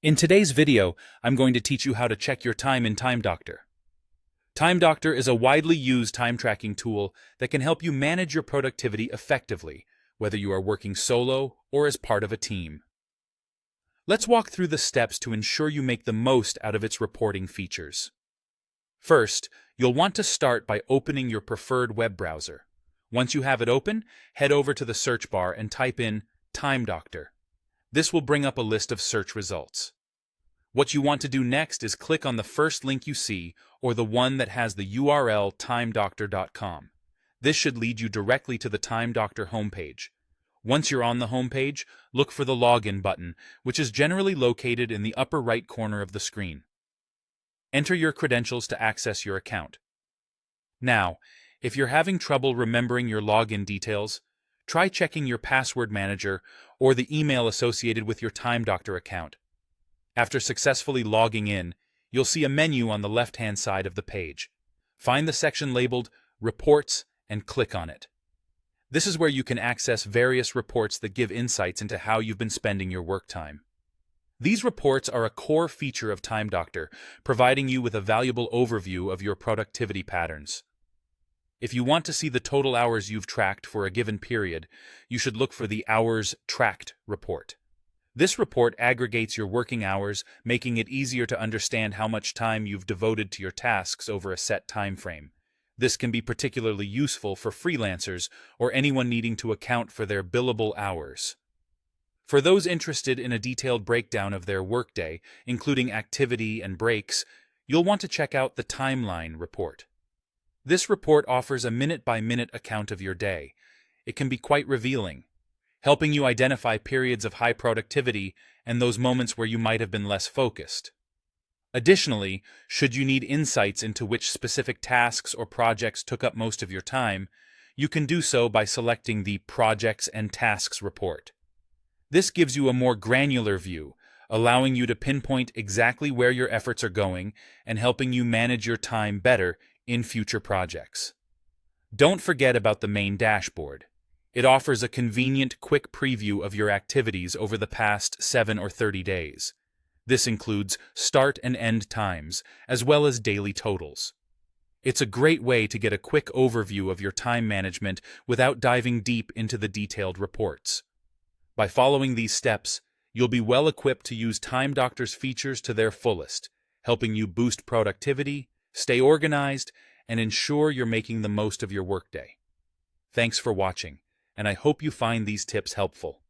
In today's video, I'm going to teach you how to check your time in Time Doctor. Time Doctor is a widely used time tracking tool that can help you manage your productivity effectively, whether you are working solo or as part of a team. Let's walk through the steps to ensure you make the most out of its reporting features. First, you'll want to start by opening your preferred web browser. Once you have it open, head over to the search bar and type in Time Doctor. This will bring up a list of search results. What you want to do next is click on the first link you see or the one that has the URL timedoctor.com. This should lead you directly to the Time Doctor homepage. Once you're on the homepage, look for the Login button, which is generally located in the upper right corner of the screen. Enter your credentials to access your account. Now, if you're having trouble remembering your login details, try checking your password manager or the email associated with your Time Doctor account. After successfully logging in, you'll see a menu on the left-hand side of the page. Find the section labeled Reports and click on it. This is where you can access various reports that give insights into how you've been spending your work time. These reports are a core feature of Time Doctor, providing you with a valuable overview of your productivity patterns. If you want to see the total hours you've tracked for a given period, you should look for the Hours Tracked report. This report aggregates your working hours, making it easier to understand how much time you've devoted to your tasks over a set time frame. This can be particularly useful for freelancers or anyone needing to account for their billable hours. For those interested in a detailed breakdown of their workday, including activity and breaks, you'll want to check out the Timeline report. This report offers a minute-by-minute account of your day. It can be quite revealing, helping you identify periods of high productivity and those moments where you might have been less focused. Additionally, should you need insights into which specific tasks or projects took up most of your time, you can do so by selecting the Projects and Tasks report. This gives you a more granular view, allowing you to pinpoint exactly where your efforts are going and helping you manage your time better in future projects. Don't forget about the main dashboard. It offers a convenient, quick preview of your activities over the past 7 or 30 days. This includes start and end times, as well as daily totals. It's a great way to get a quick overview of your time management without diving deep into the detailed reports. By following these steps, you'll be well equipped to use Time Doctor's features to their fullest, helping you boost productivity, stay organized, and ensure you're making the most of your workday. Thanks for watching, and I hope you find these tips helpful.